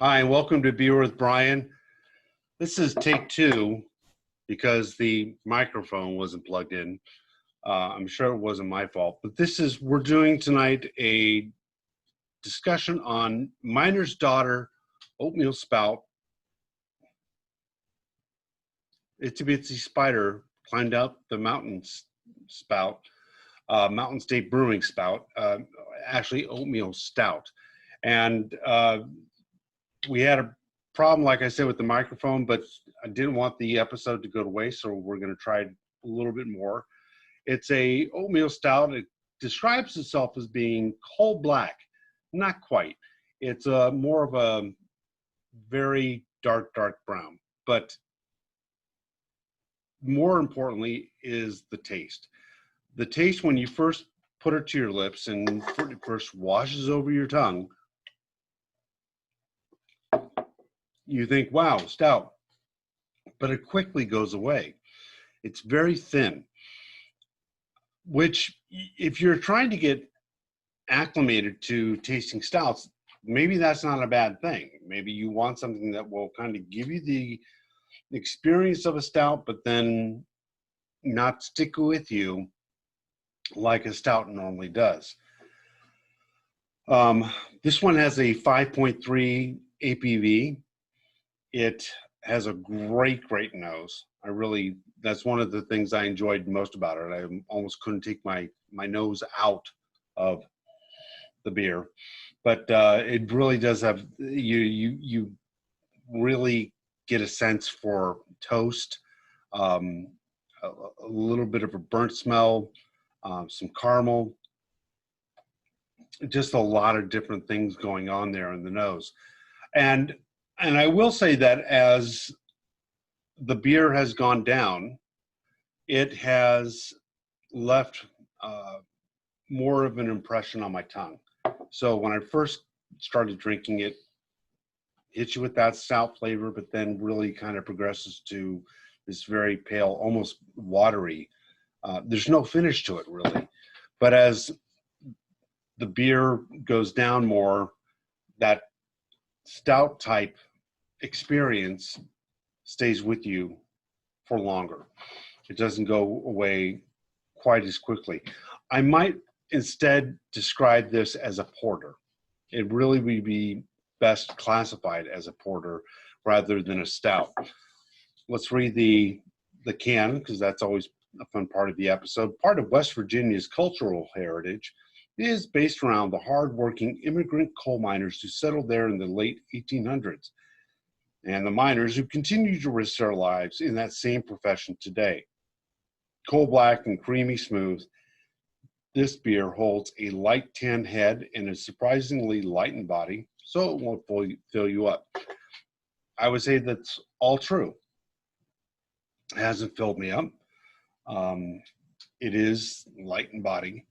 Hi, and welcome to Beer with Brian. This is take two because the microphone wasn't plugged in. I'm sure it wasn't my fault, but we're doing tonight a discussion on Miner's Daughter Oatmeal Stout. Itsy Bitsy Spider climbed up the Mountain State Brewing Spout, actually Oatmeal Stout. And we had a problem, like I said, with the microphone, but I didn't want the episode to go to waste, so we're going to try a little bit more. It's a oatmeal stout. It describes itself as being coal black. Not quite. It's more of a very dark brown. But more importantly is the taste. The taste when you first put it to your lips and it first washes over your tongue, you think, wow, stout, but it quickly goes away. It's very thin, which if you're trying to get acclimated to tasting stouts, maybe that's not a bad thing. Maybe you want something that will kind of give you the experience of a stout, but then not stick with you like a stout normally does. This one has a 5.3 ABV. It has a great nose. That's one of the things I enjoyed most about it. I almost couldn't take my nose out of the beer, but it really does have, you really get a sense for toast, a little bit of a burnt smell, some caramel, just a lot of different things going on there in the nose. And I will say that as the beer has gone down, it has left more of an impression on my tongue. So when I first started drinking it, hits you with that stout flavor, but then really kind of progresses to this very pale, almost watery. There's no finish to it really. But as the beer goes down more, that stout type experience stays with you for longer. It doesn't go away quite as quickly. I might instead describe this as a porter. It really would be best classified as a porter rather than a stout. Let's read the can, because that's always a fun part of the episode. Part of West Virginia's cultural heritage is based around the hardworking immigrant coal miners who settled there in the late 1800s, and the miners who continue to risk their lives in that same profession today. Coal black and creamy smooth, this beer holds a light tan head and is surprisingly light in body, so it won't fill you up. I would say that's all true. It hasn't filled me up. It is light in body.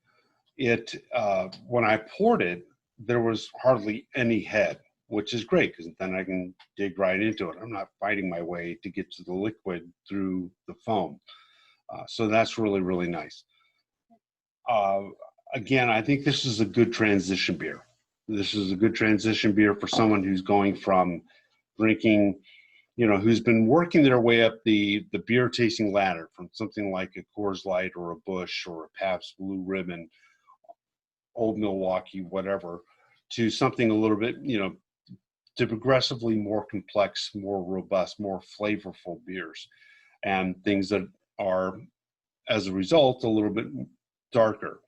When I poured it, there was hardly any head, which is great because then I can dig right into it. I'm not fighting my way to get to the liquid through the foam. So that's really nice. Again, I think this is a good transition beer. This is a good transition beer for someone who's going from drinking, who's been working their way up the beer tasting ladder from something like a Coors Light or a Busch or a Pabst Blue Ribbon, Old Milwaukee, whatever, to something a little bit, to progressively more complex, more robust, more flavorful beers, and things that are, as a result, a little bit darker,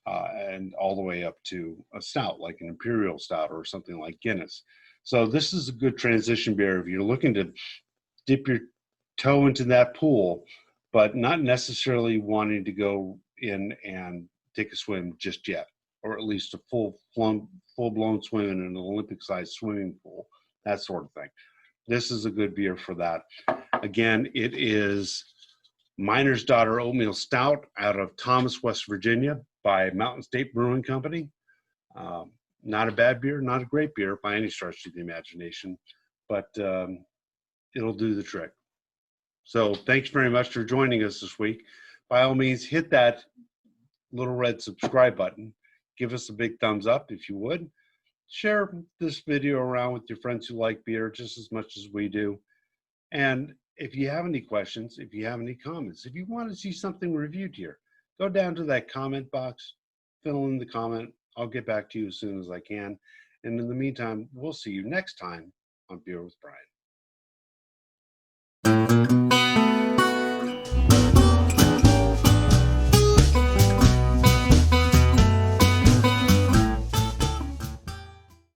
and all the way up to a stout, like an Imperial Stout or something like Guinness. So this is a good transition beer if you're looking to dip your toe into that pool, but not necessarily wanting to go in and take a swim just yet, or at least a full-blown swim in an Olympic-sized swimming pool, that sort of thing. This is a good beer for that. Again, it is Miner's Daughter Oatmeal Stout out of Thomas, West Virginia by Mountain State Brewing Company. Not a bad beer, not a great beer by any stretch of the imagination, but it'll do the trick. So thanks very much for joining us this week. By all means, hit that little red subscribe button. Give us a big thumbs up if you would. share this video around with your friends who like beer just as much as we do. And if you have any questions, if you have any comments, if you want to see something reviewed here, go down to that comment box, fill in the comment. I'll get back to you as soon as I can. And in the meantime, we'll see you next time on Beer with Brian.